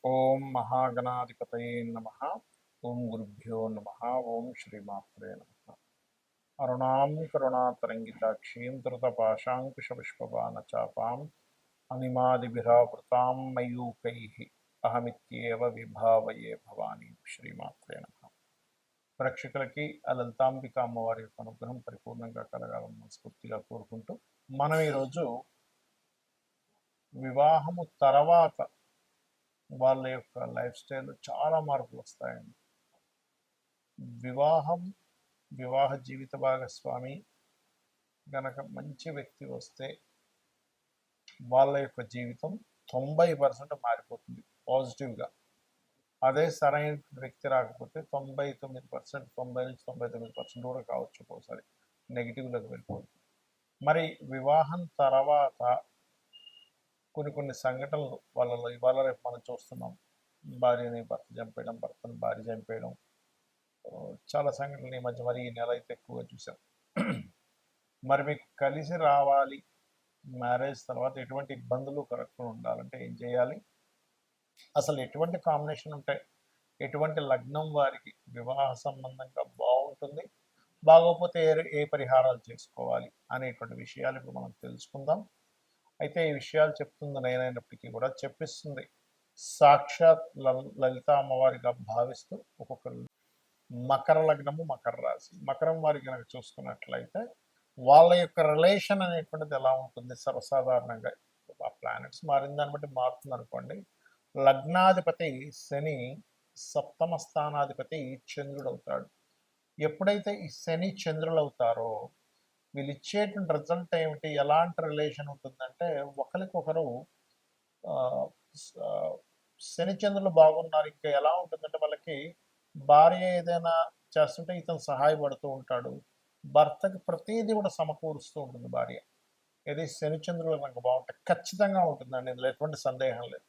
ఓం మహాగణాధిపతయే నమః. ఓం గురుభ్యో నమః. ఓం శ్రీమాత్రే నమః. అరుణాం కరుణాతరంగితాక్షీం ధృతపాశాంకుశపుష్పబాణచాపాం అనిమాదిభిరావృతాం మయూకైః అహమిత్యేవ విభావయే భవానీ. శ్రీమాత్రే నమః. ప్రేక్షకులకి ఆ లలితాంబిక అమ్మవారి యొక్క అనుగ్రహం పరిపూర్ణంగా కలగాలని మనస్ఫూర్తిగా కోరుకుంటూ మనం ఈరోజు వివాహము తర్వాత వాళ్ళ యొక్క లైఫ్ స్టైల్ చాలా మార్పులు వస్తాయండి. వివాహ జీవిత భాగస్వామి గనక మంచి వ్యక్తి వస్తే వాళ్ళ యొక్క జీవితం 90% మారిపోతుంది పాజిటివ్గా. అదే సరైన వ్యక్తి రాకపోతే 99%, 90 నుంచి 99% కూడా కావచ్చు, ఒక్కోసారి నెగిటివ్లోకి వెళ్ళిపోతుంది. మరి వివాహం తర్వాత కొన్ని సంఘటనలు వాళ్ళలో ఇవాళ రేపు మనం చూస్తున్నాం. భార్యని భర్త చంపేయడం, భర్తను భార్య చంపేయడం, చాలా సంఘటనలు ఈ మధ్య మరి ఈ నెల అయితే ఎక్కువగా చూసాం. మరి మీకు కలిసి రావాలి, మ్యారేజ్ తర్వాత ఎటువంటి ఇబ్బందులు కలగకుండా ఉండాలంటే ఏం చేయాలి, అసలు ఎటువంటి కాంబినేషన్ ఉంటే ఎటువంటి లగ్నం వారికి వివాహ సంబంధంగా బాగుంటుంది, బాగోకపోతే ఏ పరిహారాలు చేసుకోవాలి అనేటువంటి విషయాలు ఇప్పుడు మనం తెలుసుకుందాం. అయితే ఈ విషయాలు చెప్తుంది నేనైనప్పటికీ కూడా చెప్పిస్తుంది సాక్షాత్ లలిత అమ్మవారిగా భావిస్తూ ఒక్కొక్కరు మకర లగ్నము, మకర రాశి, మకరం వారి కనుక చూసుకున్నట్లయితే వాళ్ళ యొక్క రిలేషన్ అనేటువంటిది ఎలా ఉంటుంది. సర్వసాధారణంగా ఆ ప్లానెట్స్ మారిన దాన్ని బట్టి మారుతుంది అనుకోండి. లగ్నాధిపతి శని, సప్తమ స్థానాధిపతి చంద్రుడు అవుతాడు. ఎప్పుడైతే ఈ శని చంద్రులు అవుతారో వీళ్ళు ఇచ్చేటువంటి రిజల్ట్ ఏమిటి, ఎలాంటి రిలేషన్ ఉంటుందంటే ఒకరికొకరు శని చంద్రులు బాగున్నారు. ఇంకా ఎలా ఉంటుందంటే వాళ్ళకి భార్య ఏదైనా చేస్తుంటే ఇతను సహాయపడుతూ ఉంటాడు, భర్తకి ప్రతిదీ కూడా సమకూరుస్తూ ఉంటుంది భార్య. ఇది శనిచంద్రులు మనకు బాగుంటే ఖచ్చితంగా ఉంటుందండి, ఇందులో ఎటువంటి సందేహం లేదు.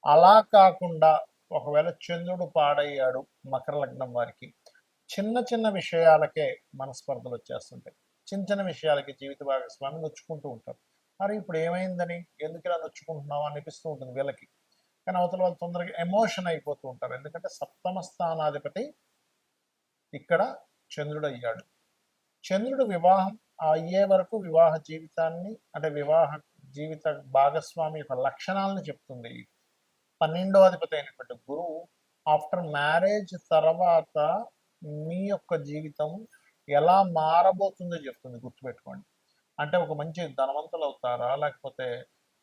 అలా కాకుండా ఒకవేళ చంద్రుడు పాడయ్యాడు మకర లగ్నం వారికి, చిన్న చిన్న విషయాలకే మనస్పర్ధలు వచ్చేస్తుంటాయి. చిన్న చిన్న విషయాలకి జీవిత భాగస్వామి నొచ్చుకుంటూ ఉంటారు. మరి ఇప్పుడు ఏమైందని, ఎందుకు ఇలా నొచ్చుకుంటున్నావు అనిపిస్తూ ఉంటుంది వీళ్ళకి. కానీ అవతల వాళ్ళు తొందరగా ఎమోషన్ అయిపోతూ ఉంటారు. ఎందుకంటే సప్తమ స్థానాధిపతి ఇక్కడ చంద్రుడు అయ్యాడు. చంద్రుడు వివాహం అయ్యే వరకు వివాహ జీవితాన్ని, అంటే వివాహ జీవిత భాగస్వామి యొక్క లక్షణాలను చెప్తుంది. 12వ అధిపతి అయినటువంటి గురువు ఆఫ్టర్ మ్యారేజ్ తర్వాత మీ యొక్క జీవితం ఎలా మారబోతుందో చెప్తుంది, గుర్తుపెట్టుకోండి. అంటే ఒక మంచి ధనవంతులు అవుతారా, లేకపోతే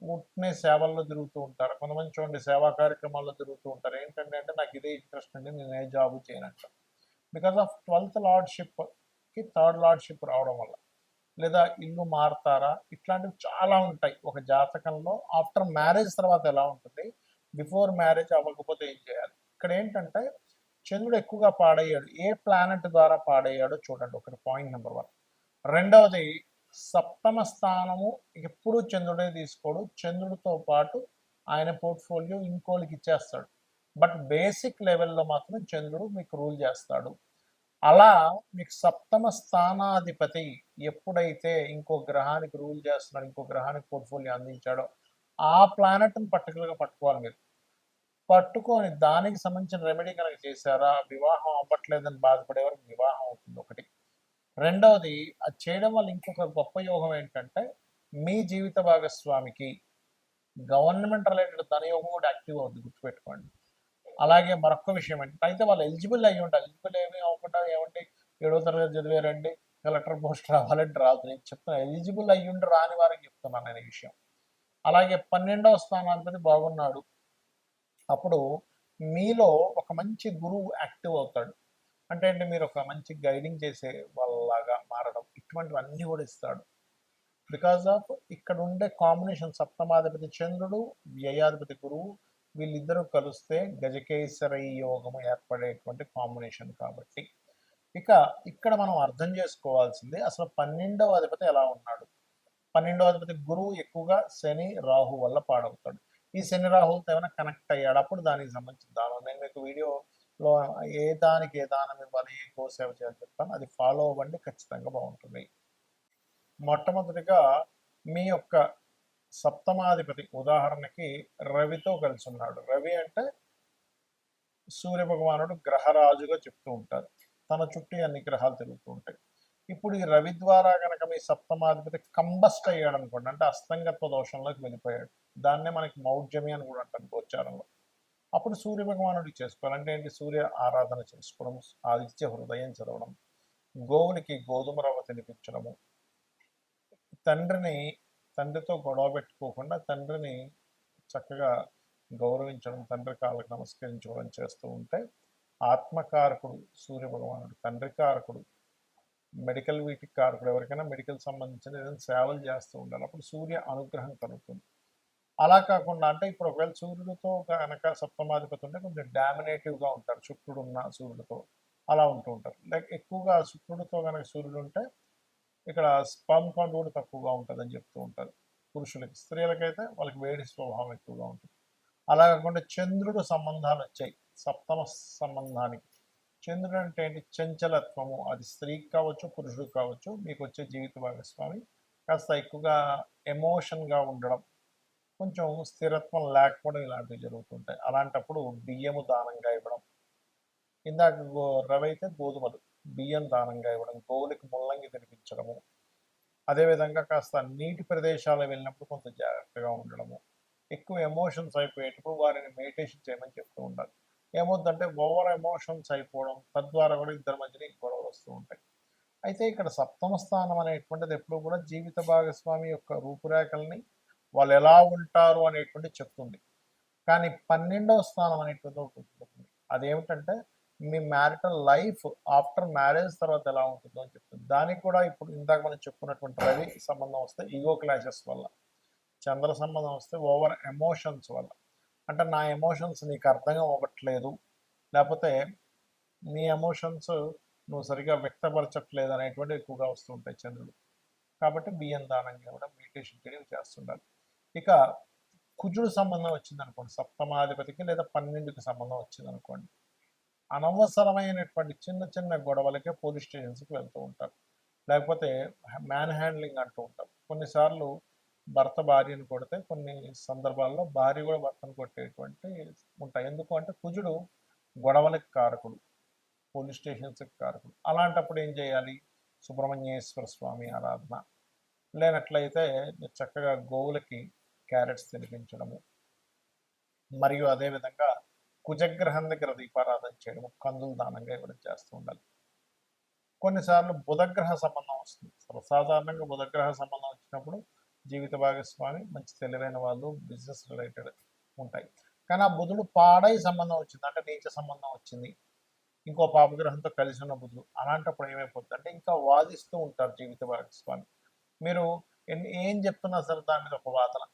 ఉట్నే సేవల్లో తిరుగుతూ ఉంటారు. కొంతమంది చూడండి సేవా కార్యక్రమాల్లో తిరుగుతూ ఉంటారు. ఏంటంటే అంటే నాకు ఇదే ఇంట్రెస్ట్ అండి, నేను ఏ జాబ్ చేయనంట. బికాస్ ఆఫ్ 12th లార్డ్షిప్కి 3rd లార్డ్షిప్ రావడం వల్ల. లేదా ఇల్లు మారుతారా, ఇట్లాంటివి చాలా ఉంటాయి ఒక జాతకంలో. ఆఫ్టర్ మ్యారేజ్ తర్వాత ఎలా ఉంటుంది, బిఫోర్ మ్యారేజ్ అవ్వకపోతే ఏం చేయాలి. ఇక్కడ ఏంటంటే చంద్రుడు ఎక్కువగా పాడయ్యాడు. ఏ ప్లానెట్ ద్వారా పాడయ్యాడో చూడండి, ఒకటి పాయింట్ నెంబర్ 1. రెండవది, సప్తమ స్థానము ఎప్పుడు చంద్రుడే తీసుకోడు. చంద్రుడితో పాటు ఆయన పోర్ట్ఫోలియో ఇంకోళ్ళకి ఇచ్చేస్తాడు. బట్ బేసిక్ లెవెల్లో మాత్రం చంద్రుడు మీకు రూల్ చేస్తాడు. అలా మీకు సప్తమ స్థానాధిపతి ఎప్పుడైతే ఇంకో గ్రహానికి రూల్ చేస్తున్నాడు, ఇంకో గ్రహానికి పోర్ట్ఫోలియో అందించాడో ఆ ప్లానెట్ని పర్టికులర్గా పట్టుకోవాలి మీరు. పట్టుకొని దానికి సంబంధించిన రెమెడీ కనుక చేశారా, వివాహం అవ్వట్లేదని బాధపడే వరకు వివాహం అవుతుంది ఒకటి. రెండవది, అది చేయడం వల్ల ఇంకొక గొప్ప యోగం ఏంటంటే మీ జీవిత భాగస్వామికి గవర్నమెంట్ రిలేటెడ్ ధనయోగం కూడా యాక్టివ్ అవుతుంది, గుర్తుపెట్టుకోండి. అలాగే మరొక విషయం ఏంటంటే అయితే వాళ్ళు ఎలిజిబుల్ అయ్యి ఉంటారు. ఎలిజిబుల్ ఏమీ అవ్వకుండా ఏమంటే 7వ తరగతి చదివారండి కలెక్టర్ పోస్ట్ రావాలంటే రాదు. నేను చెప్తాను, ఎలిజిబుల్ అయ్యి ఉండి రాని వారికి చెప్తున్నాను నేను ఈ విషయం. అలాగే 12వ స్థానాధిపతి బాగున్నాడు, అప్పుడు మీలో ఒక మంచి గురువు యాక్టివ్ అవుతాడు. అంటే మీరు ఒక మంచి గైడింగ్ చేసే వాళ్ళలాగా మారడం, ఇటువంటివన్నీ కూడా ఇస్తాడు. బికాజ్ ఆఫ్ ఇక్కడ ఉండే కాంబినేషన్ సప్తమాధిపతి చంద్రుడు, వ్యయాధిపతి గురువు, వీళ్ళిద్దరూ కలిస్తే గజకేసరి యోగము ఏర్పడేటువంటి కాంబినేషన్. కాబట్టి ఇక ఇక్కడ మనం అర్థం చేసుకోవాల్సింది అసలు 12వ అధిపతి ఎలా ఉన్నాడు. 12వ అధిపతి గురువు ఎక్కువగా శని రాహు వల్ల పాడవుతాడు. ఈ శని రాహులతో ఏమైనా కనెక్ట్ అయ్యాడు, అప్పుడు దానికి సంబంధించిన దానం నేను మీకు వీడియోలో ఏ దానికి ఏ దానం ఇవ్వాలి, ఏ గోసేవ చేయాలని చెప్తాను, అది ఫాలో అవ్వండి, ఖచ్చితంగా బాగుంటుంది. మొట్టమొదటిగా మీ యొక్క సప్తమాధిపతి ఉదాహరణకి రవితో కలిసి ఉన్నాడు. రవి అంటే సూర్య భగవానుడు గ్రహరాజుగా చెప్తూ ఉంటారు. తన చుట్టూ అన్ని గ్రహాలు తిరుగుతూ ఉంటాయి. ఇప్పుడు ఈ రవి ద్వారా కనుక మీ సప్తమాధిపతి కంబస్ట్ అయ్యాడు అనుకోండి, అంటే అస్తంగత్వ దోషంలోకి వెళ్ళిపోయాడు. దాన్నే మనకి మౌఢ్యమి అని కూడా అంటారు గోచారంలో. అప్పుడు సూర్య భగవానుడికి చేసుకోవాలి. అంటే ఏంటి? సూర్య ఆరాధన చేసుకోవడం, ఆదిత్య హృదయం చదవడం, గోవులకి గోధుమ రవ్వ తినిపించడము, తండ్రితో గొడవ పెట్టుకోకుండా తండ్రిని చక్కగా గౌరవించడం, తండ్రి కాళ్ళకి నమస్కరించుకోవడం చేస్తూ ఉంటే ఆత్మకారకుడు సూర్య భగవానుడు, తండ్రి కారకుడు, మెడికల్ వీటికి కారకుడు, ఎవరికైనా మెడికల్ సంబంధించిన ఏదైనా సేవలు చేస్తూ ఉండాలి. అప్పుడు సూర్య అనుగ్రహం కలుగుతుంది. అలా కాకుండా అంటే ఇప్పుడు ఒకవేళ సూర్యుడితో కనుక సప్తమాధిపతి ఉంటే కొంచెం డామినేటివ్గా ఉంటారు, శుక్రుడు ఉన్న సూర్యుడితో అలా ఉంటూ ఉంటారు. లైక్ ఎక్కువగా శుక్రుడితో కనుక సూర్యుడు ఉంటే ఇక్కడ స్పర్మ్ కౌంట్ కూడా తక్కువగా ఉంటుందని చెప్తూ ఉంటారు పురుషులకి. స్త్రీలకైతే వాళ్ళకి వేడి స్వభావం ఎక్కువగా ఉంటుంది. అలా కాకుండా చంద్రుడు సంబంధాలు వచ్చాయి సప్తమ సంబంధానికి. చంద్రుడు అంటే ఏంటి? చంచలత్వము. అది స్త్రీకి కావచ్చు, పురుషుడికి కావచ్చు. మీకు వచ్చే జీవిత భాగస్వామి కాస్త ఎక్కువగా ఎమోషన్గా ఉండడం, కొంచెం స్థిరత్వం లేకపోవడం, ఇలాంటివి జరుగుతుంటాయి. అలాంటప్పుడు బియ్యము దానంగా ఇవ్వడం, ఇందాక రవి అయితే గోధుమలు, బియ్యం దానంగా ఇవ్వడం, గోవులకి ముల్లంగి తినిపించడము, అదేవిధంగా కాస్త నీటి ప్రదేశాలకు వెళ్ళినప్పుడు కొంత జాగ్రత్తగా ఉండడము, ఎక్కువ ఎమోషన్స్ అయిపోయేటప్పుడు వారిని మెడిటేషన్ చేయమని చెప్తూ ఉండాలి. ఏమవుతుందంటే ఓవర్ ఎమోషన్స్ అయిపోవడం, తద్వారా కూడా ఇద్దరి మధ్యన గొడవలు వస్తూ ఉంటాయి. అయితే ఇక్కడ సప్తమ స్థానం అనేటువంటిది ఎప్పుడు కూడా జీవిత భాగస్వామి యొక్క రూపురేఖల్ని, వాళ్ళు ఎలా ఉంటారు అనేటువంటి చెప్తుంది. కానీ 12వ స్థానం అనేటువంటి ఒకటి ఉంటుంది. అదేమిటంటే మీ మ్యారిటల్ లైఫ్ ఆఫ్టర్ మ్యారేజ్ తర్వాత ఎలా ఉంటుందో అని చెప్తుంది. దానికి కూడా ఇప్పుడు ఇందాక మనం చెప్పుకున్నటువంటి రవి సంబంధం వస్తే ఈగో క్లాషెస్ వల్ల, చంద్ర సంబంధం వస్తే ఓవర్ ఎమోషన్స్ వల్ల, అంటే నా ఎమోషన్స్ నీకు అర్థం అవ్వట్లేదు, లేకపోతే నీ ఎమోషన్స్ నువ్వు సరిగా వ్యక్తపరచట్లేదు అనేటువంటి ఎక్కువగా వస్తుంటాయి చంద్రుడు. కాబట్టి బియ్యం దానంగా కూడా మెడిటేషన్ చేయడం చేస్తుండాలి. ఇక కుజుడు సంబంధం వచ్చింది అనుకోండి సప్తమాధిపతికి, లేదా 12కి సంబంధం వచ్చింది అనుకోండి, అనవసరమైనటువంటి చిన్న చిన్న గొడవలకే పోలీస్ స్టేషన్స్కి వెళ్తూ ఉంటారు. లేకపోతే మ్యాన్ హ్యాండ్లింగ్ అంటూ ఉంటారు. కొన్నిసార్లు భర్త భార్యను కొడితే కొన్ని సందర్భాల్లో భార్య కూడా భర్తను కొట్టేటువంటి ఉంటాయి. ఎందుకు అంటే కుజుడు గొడవలకి కారకుడు, పోలీస్ స్టేషన్స్కి కారకుడు. అలాంటప్పుడు ఏం చేయాలి? సుబ్రహ్మణ్యేశ్వర స్వామి ఆరాధన, లేనట్లయితే చక్కగా గోవులకి క్యారెట్స్ తినిపించడము, మరియు అదేవిధంగా కుజగ్రహం దగ్గర దీపారాధన చేయడము, కందులు దానంగా ఇవ్వడం చేస్తూ ఉండాలి. కొన్నిసార్లు బుధగ్రహ సంబంధం వస్తుంది. సర్వసాధారణంగా బుధగ్రహ సంబంధం వచ్చినప్పుడు జీవిత భాగస్వామి మంచి తెలివైన వాళ్ళు, బిజినెస్ రిలేటెడ్ ఉంటాయి. కానీ ఆ బుధుడు పాడై సంబంధం వచ్చింది, అంటే నీచ సంబంధం వచ్చింది, ఇంకో పాపగ్రహంతో కలిసి ఉన్న బుధుడు, అలాంటప్పుడు ఏమైపోతుంది అంటే ఇంకా వాదిస్తూ ఉంటారు జీవిత భాగస్వామి. మీరు ఏం చెప్తున్నా సరే దాని మీద ఒక వాదన,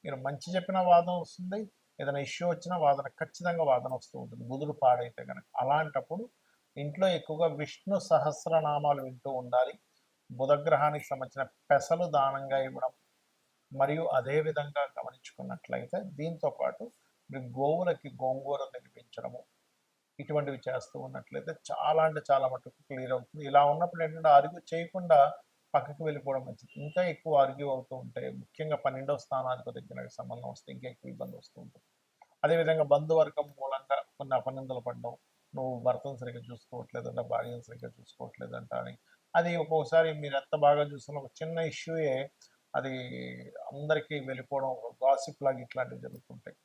మీరు మంచి చెప్పిన వాదన వస్తుంది, ఏదైనా ఇష్యూ వచ్చినా వాదన, ఖచ్చితంగా వాదన వస్తూ ఉంటుంది బుధుడు పాడైతే కనుక. అలాంటప్పుడు ఇంట్లో ఎక్కువగా విష్ణు సహస్రనామాలు వింటూ ఉండాలి. బుధగ్రహానికి సంబంధించిన పెసలు దానంగా ఇవ్వడం, మరియు అదేవిధంగా గమనించుకున్నట్లయితే దీంతో పాటు మీరు గోవులకి గోంగూర తినిపించడము, ఇటువంటివి చేస్తూ ఉన్నట్లయితే చాలా అంటే చాలా మటుకు క్లియర్ అవుతుంది. ఇలా ఉన్నప్పుడు ఏంటంటే ఆర్గ్యూ చేయకుండా పక్కకి వెళ్ళిపోవడం మంచిది. ఇంకా ఎక్కువ ఆర్గ్యూ అవుతూ ఉంటే, ముఖ్యంగా 12వ స్థానానికి దగ్గర సంబంధం వస్తే ఇంకా ఎక్కువ ఇబ్బంది వస్తూ ఉంటుంది. అదేవిధంగా బంధువర్గం మూలంగా కొన్ని అపనిందలు పడడం, నువ్వు భర్తను సరిగ్గా చూసుకోవట్లేదంట, భార్యను సరిగ్గా చూసుకోవట్లేదంట అని. అది ఒక్కొక్కసారి మీరు ఎంత బాగా చూస్తున్న ఒక చిన్న ఇష్యూయే అది అందరికీ వెళ్ళిపోవడం, గాసిప్ లాగా ఇట్లాంటివి జరుగుతుంటాయి.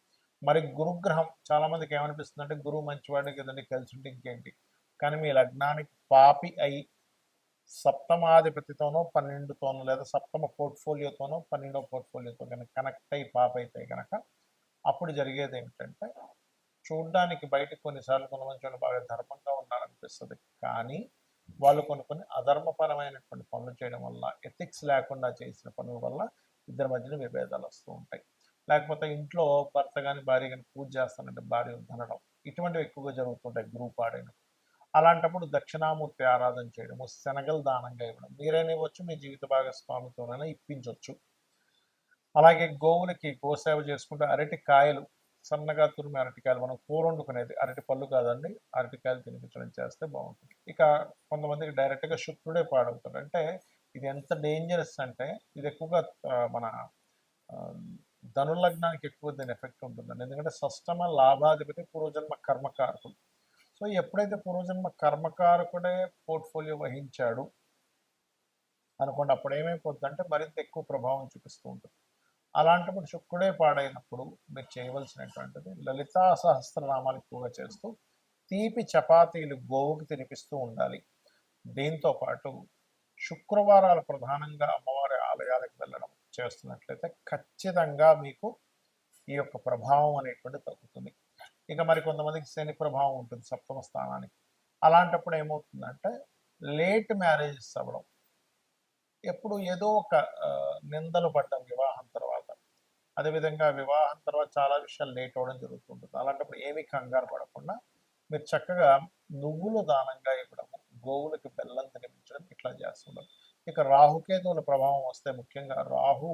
మరి గురుగ్రహం చాలామందికి ఏమనిపిస్తుంది అంటే గురువు మంచివాడికి కదండి, కలిసి ఉంటే ఇంకేంటి. కానీ మీ లగ్నానికి పాపి అయి సప్తమాధిపతితోనో 12తోనో, లేదా సప్తమ పోర్ట్ఫోలియోతోనో 12వ పోర్ట్ఫోలియోతో కనుక కనెక్ట్ అయ్యి పాప అయితే కనుక అప్పుడు జరిగేది ఏమిటంటే, చూడ్డానికి బయటకు కొన్నిసార్లు కొంతమంది వాళ్ళు బాగా ధర్మంగా ఉన్నారనిపిస్తుంది, కానీ వాళ్ళు కొన్ని అధర్మపరమైనటువంటి పనులు చేయడం వల్ల, ఎథిక్స్ లేకుండా చేసిన పనుల వల్ల ఇద్దరి మధ్యన విభేదాలు వస్తూ ఉంటాయి. లేకపోతే ఇంట్లో భర్త కానీ భార్య కానీ పూజ చేస్తానంటే భార్య వద్దనడం, ఇటువంటివి ఎక్కువగా జరుగుతుంటాయి గ్రూప్ ఆడైనప్పుడు. అలాంటప్పుడు దక్షిణామూర్తి ఆరాధన చేయడము, శనగలు దానంగా ఇవ్వడం, మీరైనా ఇవ్వచ్చు, మీ జీవిత భాగస్వామితోనైనా ఇప్పించవచ్చు. అలాగే గోవులకి గోసేవ చేసుకుంటూ అరటికాయలు, సన్నగా తురిమి అరటికాయలు, మనం కూర వండుకునేది అరటి పళ్ళు కాదండి, అరటికాయలు తినిపించడం చేస్తే బాగుంటుంది. ఇక కొంతమందికి డైరెక్ట్గా శుక్రుడే పాడవుతాడు. అంటే ఇది ఎంత డేంజరస్ అంటే, ఇది ఎక్కువగా మన ధనుర్లగ్నానికి ఎక్కువ దీని ఎఫెక్ట్ ఉంటుందండి. ఎందుకంటే షష్టమ లాభాధిపతి పూర్వజన్మ కర్మకారకుడు. సో ఎప్పుడైతే పూర్వజన్మ కర్మకారకుడే పోర్ట్ఫోలియో వహించాడు అనుకోండి, అప్పుడు ఏమైపోతుందంటే మరింత ఎక్కువ ప్రభావం చూపిస్తూ ఉంటుంది. అలాంటప్పుడు శుక్రుడే పాడైనప్పుడు మీరు చేయవలసినటువంటిది లలితా సహస్రనామాలు ఎక్కువగా చేస్తూ తీపి చపాతీలు గోవుకి తినిపిస్తూ ఉండాలి. దీంతో పాటు శుక్రవారాలు ప్రధానంగా అమ్మవారి ఆలయాలకు వెళ్ళడం చేస్తున్నట్లయితే ఖచ్చితంగా మీకు ఈ యొక్క ప్రభావం అనేటువంటి తగ్గుతుంది. ఇక మరి కొంతమందికి శని ప్రభావం ఉంటుంది సప్తమ స్థానానికి. అలాంటప్పుడు ఏమవుతుందంటే లేట్ మ్యారేజెస్ అవ్వడం, ఎప్పుడు ఏదో ఒక నిందలు పడ్డం వివాహం తర్వాత, అదేవిధంగా వివాహం తర్వాత చాలా విషయాలు లేట్ అవ్వడం జరుగుతుంటుంది. అలాంటప్పుడు ఏమీ కంగారు పడకుండా మీరు చక్కగా నువ్వులు దానంగా ఇవ్వడము, గోవులకి బెల్లం తినిపించడం ఇట్లా చేస్తుంటారు. ఇక రాహుకేతువుల ప్రభావం వస్తే ముఖ్యంగా రాహు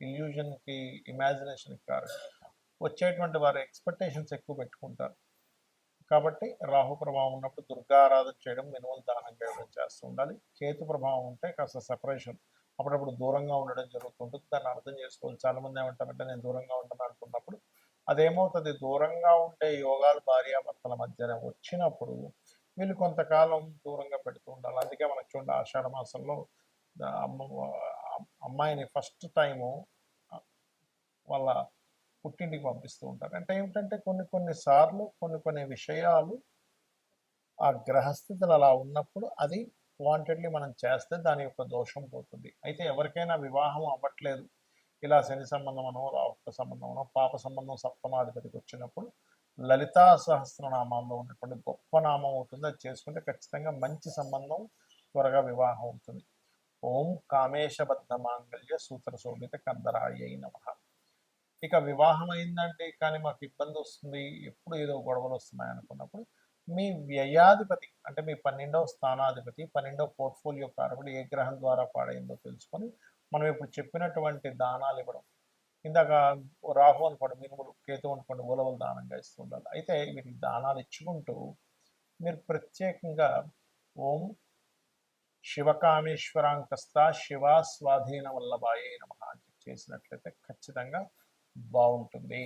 ఇల్యూజన్కి, ఇమాజినేషన్కి కారణం. వచ్చేటువంటి వారి ఎక్స్పెక్టేషన్స్ ఎక్కువ పెట్టుకుంటారు. కాబట్టి రాహు ప్రభావం ఉన్నప్పుడు దుర్గా ఆరాధన చేయడం, మినుములు దానంగా ఇవ్వడం చేస్తూ ఉండాలి. కేతు ప్రభావం ఉంటే కాస్త సెపరేషన్, అప్పుడప్పుడు దూరంగా ఉండడం జరుగుతుంటుంది. దాన్ని అర్థం చేసుకోవాలి. చాలామంది ఏమంటారంటే నేను దూరంగా ఉంటాను అనుకున్నప్పుడు అదేమవుతుంది, దూరంగా ఉండే యోగాలు భార్యాభర్తల మధ్యన వచ్చినప్పుడు వీళ్ళు కొంతకాలం దూరంగా పెడుతూ ఉండాలి. అందుకే మనకు చూడండి ఆషాఢ మాసంలో అమ్మ అమ్మాయిని ఫస్ట్ టైము వాళ్ళ పుట్టింటికి పంపిస్తూ ఉంటారు. అంటే ఏమిటంటే కొన్ని సార్లు కొన్ని విషయాలు ఆ గ్రహస్థితులు అలా ఉన్నప్పుడు అది వాంటెడ్లీ మనం చేస్తే దాని యొక్క దోషం పోతుంది. అయితే ఎవరికైనా వివాహం అవ్వట్లేదు, ఇలా శని సంబంధమనో, రాహుత్వ సంబంధమనో, పాప సంబంధం సప్తమాధిపతికి వచ్చినప్పుడు లలితా సహస్రనామాల్లో ఉన్నటువంటి గొప్ప నామం అవుతుంది. అది చేసుకుంటే ఖచ్చితంగా మంచి సంబంధం, త్వరగా వివాహం అవుతుంది. ఓం కామేశబద్ధ మాంగళ్య సూత్ర శోభిత కందరాయ నమః. ఇక వివాహం అయిందంటే కానీ మాకు ఇబ్బంది వస్తుంది, ఎప్పుడు ఏదో గొడవలు వస్తున్నాయి అనుకున్నప్పుడు మీ వ్యయాధిపతి అంటే మీ 12వ స్థానాధిపతి, 12వ పోర్ట్ఫోలియో కారకుడు ఏ గ్రహం ద్వారా పాడైందో తెలుసుకొని మనం ఇప్పుడు చెప్పినటువంటి దానాలు ఇవ్వడం. ఇందాక రాహు అనుకోండి మినుములు, కేతు అనుకోండి ఉలవలు దానంగా ఇస్తూ ఉండాలి. అయితే వీటికి దానాలు ఇచ్చుకుంటూ మీరు ప్రత్యేకంగా ఓం శివకామేశ్వరాంకస్త శివ స్వాధీన వల్లభాయే నమః అని చేసినట్లయితే ఖచ్చితంగా బాగుంటుంది.